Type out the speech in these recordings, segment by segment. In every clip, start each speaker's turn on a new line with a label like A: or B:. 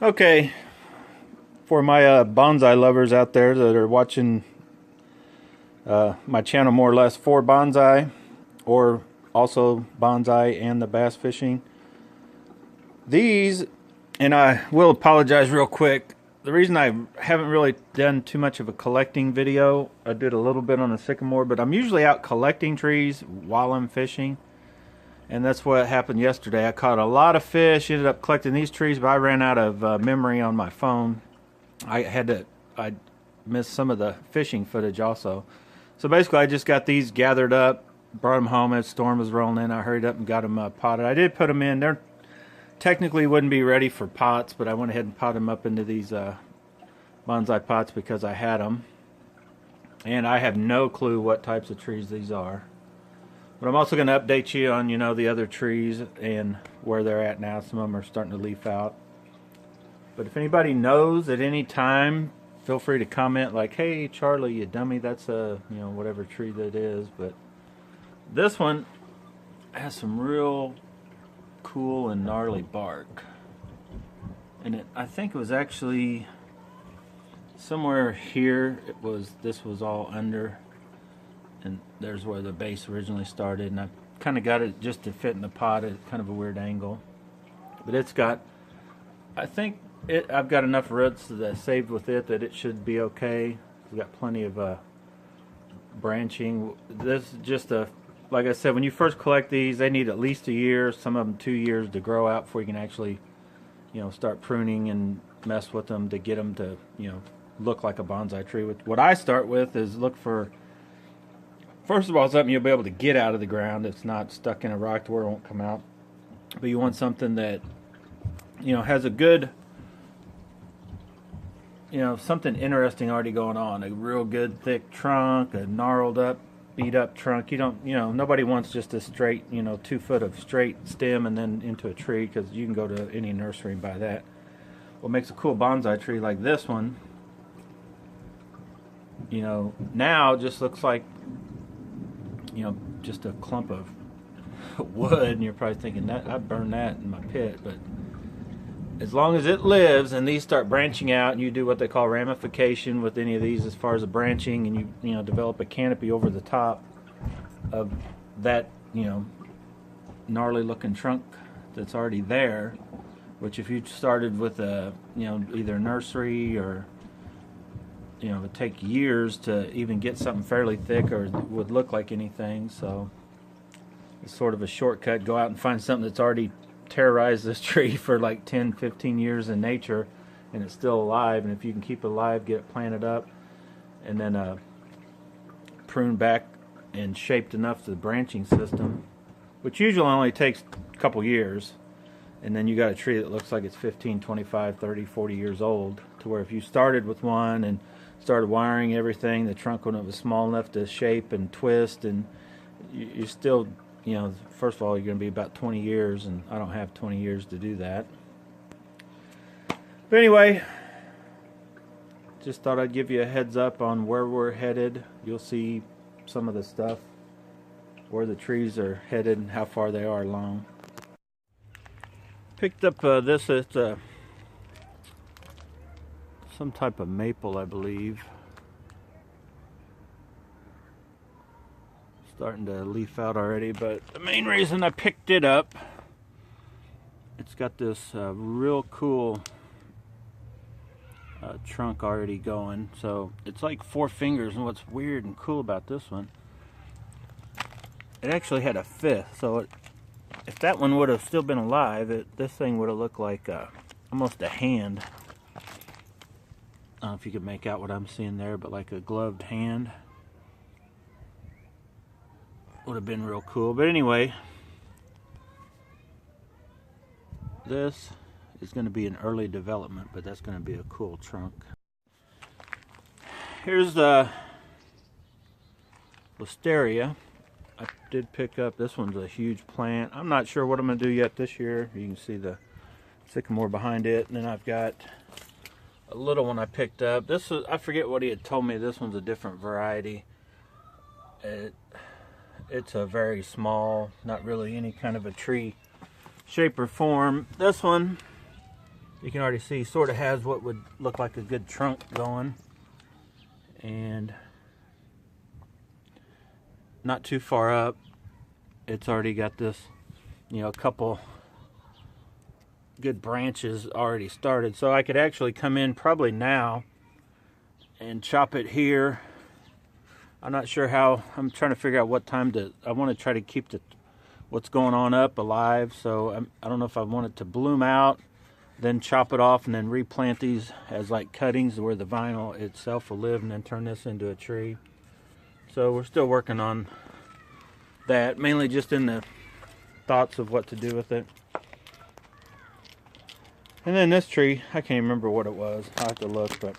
A: Okay, for my bonsai lovers out there that are watching my channel more or less for bonsai, or also bonsai and the bass fishing, these, and I will apologize real quick, the reason I haven't really done too much of a collecting video, I did a little bit on the sycamore, but I'm usually out collecting trees while I'm fishing. And that's what happened yesterday. I caught a lot of fish, ended up collecting these trees, but I ran out of memory on my phone. I missed some of the fishing footage also. So basically I just got these gathered up, brought them home as the storm was rolling in. I hurried up and got them potted. I did put them in. They're technically wouldn't be ready for pots, but I went ahead and potted them up into these bonsai pots because I had them. And I have no clue what types of trees these are. But I'm also going to update you on, the other trees and where they're at now. Some of them are starting to leaf out. But if anybody knows at any time, feel free to comment like, hey, Charlie, you dummy, that's a, whatever tree that is. But this one has some real cool and gnarly bark. And I think it was actually somewhere here, this was all under. And there's where the base originally started, and I kind of got it just to fit in the pot at kind of a weird angle. But it's got, I've got enough roots that saved with it that it should be okay. We've got plenty of branching. This is just like I said, when you first collect these, they need at least a year, some of them 2 years to grow out before you can actually, start pruning and mess with them to get them to, look like a bonsai tree. What I start with is look for, first of all, something you'll be able to get out of the ground. It's not stuck in a rock to where it won't come out. But you want something that, has a good, something interesting already going on. A real good thick trunk, a gnarled up, beat up trunk. You don't, nobody wants just a straight, 2 foot of straight stem and then into a tree, because you can go to any nursery and buy that. What makes a cool bonsai tree like this one, now just looks like, just a clump of wood, and you're probably thinking that I'd burn that in my pit. But as long as it lives and these start branching out, and you do what they call ramification with any of these as far as the branching, and you develop a canopy over the top of that gnarly looking trunk that's already there, which if you started with a either nursery or it would take years to even get something fairly thick or would look like anything. So it's sort of a shortcut. Go out and find something that's already terrorized this tree for like 10, 15 years in nature, and it's still alive. And if you can keep it alive, get it planted up, and then prune back and shaped enough to the branching system, which usually only takes a couple years. And then you got a tree that looks like it's 15, 25, 30, 40 years old, to where if you started with one and started wiring everything, the trunk when it was small enough to shape and twist, and you're still, first of all, you're going to be about 20 years, and I don't have 20 years to do that. But anyway, just thought I'd give you a heads up on where we're headed. You'll see some of the stuff, where the trees are headed and how far they are along. Picked up this at some type of maple, I believe. Starting to leaf out already, but the main reason I picked it up, it's got this real cool trunk already going. So it's like 4 fingers, and what's weird and cool about this one, it actually had a 5th. So if that one would have still been alive, this thing would have looked like almost a hand. I don't know if you could make out what I'm seeing there, but like a gloved hand. Would have been real cool. But anyway, this is going to be an early development, but that's going to be a cool trunk. Here's the wisteria. I did pick up, this one's a huge plant. I'm not sure what I'm going to do yet this year. You can see the sycamore behind it. And then I've got a little one I picked up. This was, I forget what he had told me. This one's a different variety. It's a very small, not really any kind of a tree shape or form. This one You can already see sort of has what would look like a good trunk going, and not too far up it's already got this, you know, a couple good branches already started. So I could actually come in probably now and chop it here. I'm not sure how. I'm trying to figure out what time to. I want to try to keep what's going on up alive. So I don't know if I want it to bloom out, then chop it off, and then replant these as like cuttings where the vinyl itself will live, and then turn this into a tree. So we're still working on that, mainly just in the thoughts of what to do with it. And then this tree, I can't remember what it was. I'll have to look, but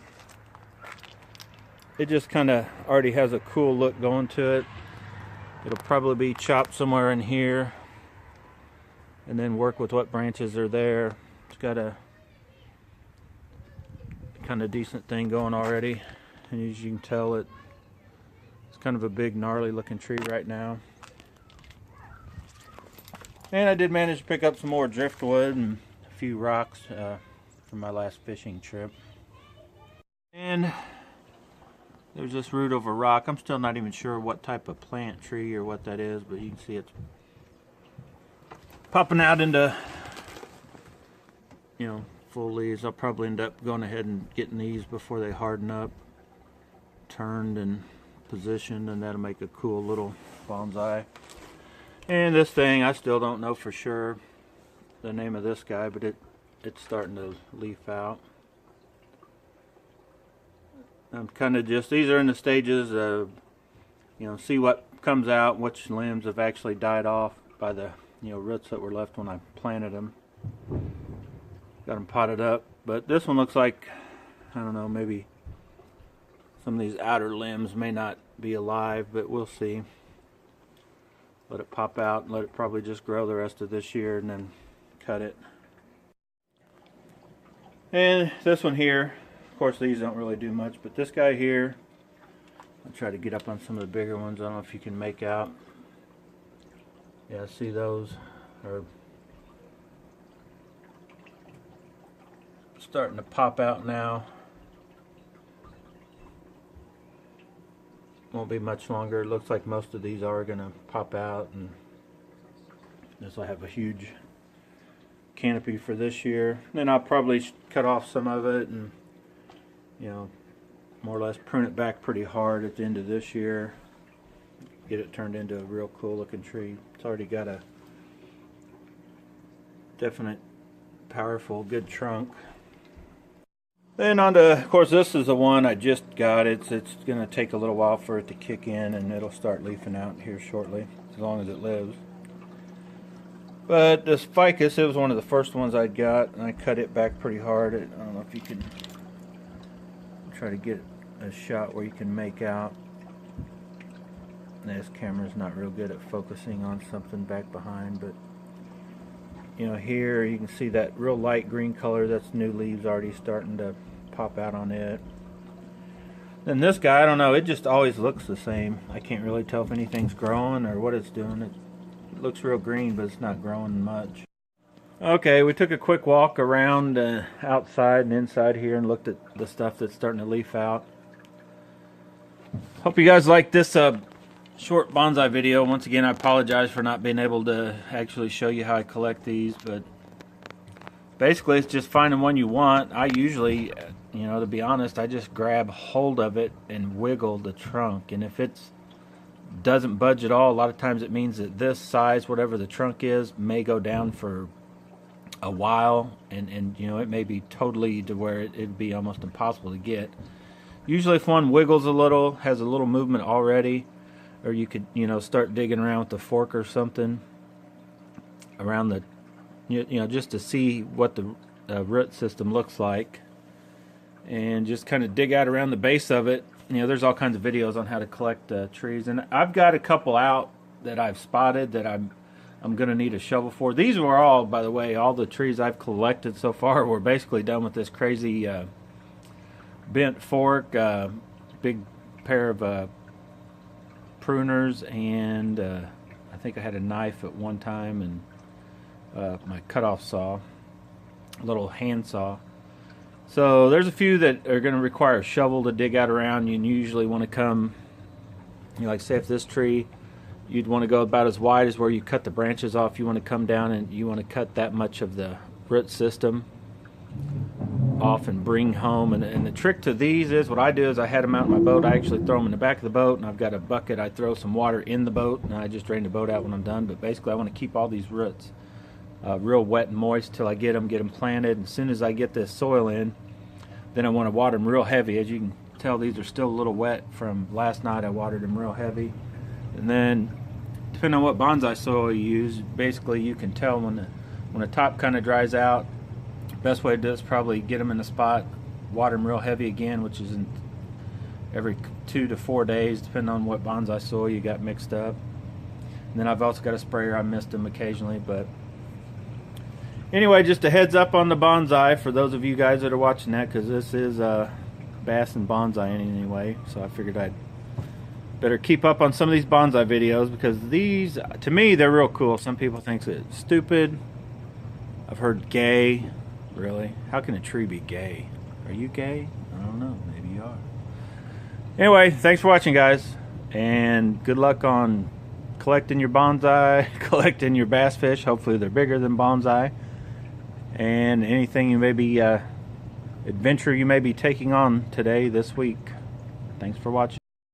A: it just kind of already has a cool look going to it. It'll probably be chopped somewhere in here, and then work with what branches are there. It's got a kind of decent thing going already, and as you can tell, it's kind of a big gnarly looking tree right now. And I did manage to pick up some more driftwood and a few rocks from my last fishing trip. And there's this root of a rock. I'm still not even sure what type of plant tree or what that is, but you can see it's popping out into, you know, full leaves. I'll probably end up going ahead and getting these before they harden up, turned and positioned, and that'll make a cool little bonsai. And this thing, I still don't know for sure the name of this guy, but it's starting to leaf out. I'm kind of just, these are in the stages of, you know, see what comes out, which limbs have actually died off by the, you know, roots that were left when I planted them. Got them potted up, but this one looks like, I don't know, maybe some of these outer limbs may not be alive, but we'll see. Let it pop out and let it probably just grow the rest of this year, and then cut it. And this one here, of course these don't really do much, but this guy here, I'll try to get up on some of the bigger ones. I don't know if you can make out. Yeah, see those are starting to pop out now. Won't be much longer. It looks like most of these are going to pop out, and this will have a huge canopy for this year. Then I'll probably cut off some of it and, you know, more or less prune it back pretty hard at the end of this year. Get it turned into a real cool looking tree. It's already got a definite, powerful, good trunk. Then on to, of course, this is the one I just got. It's going to take a little while for it to kick in, and it'll start leafing out here shortly, as long as it lives. But this ficus, it was one of the first ones I'd got, and I cut it back pretty hard. I don't know if you can try to get a shot where you can make out. This camera's not real good at focusing on something back behind, but you know, here you can see that real light green color. That's new leaves already starting to pop out on it. Then this guy, I don't know, it just always looks the same. I can't really tell if anything's growing or what it's doing. It looks real green, but it's not growing much. Okay, we took a quick walk around outside and inside here and looked at the stuff that's starting to leaf out. Hope you guys like this short bonsai video. Once again, I apologize for not being able to actually show you how I collect these, but basically it's just finding one you want. I usually, you know, to be honest, I just grab hold of it and wiggle the trunk, and if it doesn't budge at all, a lot of times it means that this size, whatever the trunk is, may go down for a while, and you know, it may be totally to where it'd be almost impossible to get. Usually if one wiggles a little, has a little movement already, or you could, you know, start digging around with the fork or something around the, you know, just to see what the root system looks like, and just kind of dig out around the base of it. You know, there's all kinds of videos on how to collect trees, and I've got a couple out that I've spotted that I'm going to need a shovel for. These were all, by the way, all the trees I've collected so far were basically done with this crazy bent fork, big pair of pruners, and I think I had a knife at one time, and my cutoff saw. little handsaw. So there's a few that are going to require a shovel to dig out around. You usually want to come, like say if this tree, you'd want to go about as wide as where you cut the branches off. You want to come down and you want to cut that much of the root system off and bring home. And the trick to these is, what I do is I had them out in my boat. I actually throw them in the back of the boat, and I've got a bucket. I throw some water in the boat, and I just drain the boat out when I'm done. But basically I want to keep all these roots real wet and moist till I get them planted. And as soon as I get this soil in, then I want to water them real heavy. As you can tell, these are still a little wet from last night. I watered them real heavy. And then depending on what bonsai soil you use, basically you can tell when the top kind of dries out. Best way to do it is probably get them in the spot, water them real heavy again, which is in every 2 to 4 days, depending on what bonsai soil you got mixed up. And then I've also got a sprayer. I missed them occasionally, but anyway, just a heads up on the bonsai for those of you guys that are watching that, because this is bass and bonsai anyway. So I figured I'd better keep up on some of these bonsai videos, because these, to me, they're real cool. Some people think it's stupid. I've heard gay. Really? How can a tree be gay? Are you gay? I don't know. Maybe you are. Anyway, thanks for watching, guys, and good luck on collecting your bonsai, collecting your bass fish. Hopefully they're bigger than bonsai, and anything you may be adventure you may be taking on today, this week. Thanks for watching.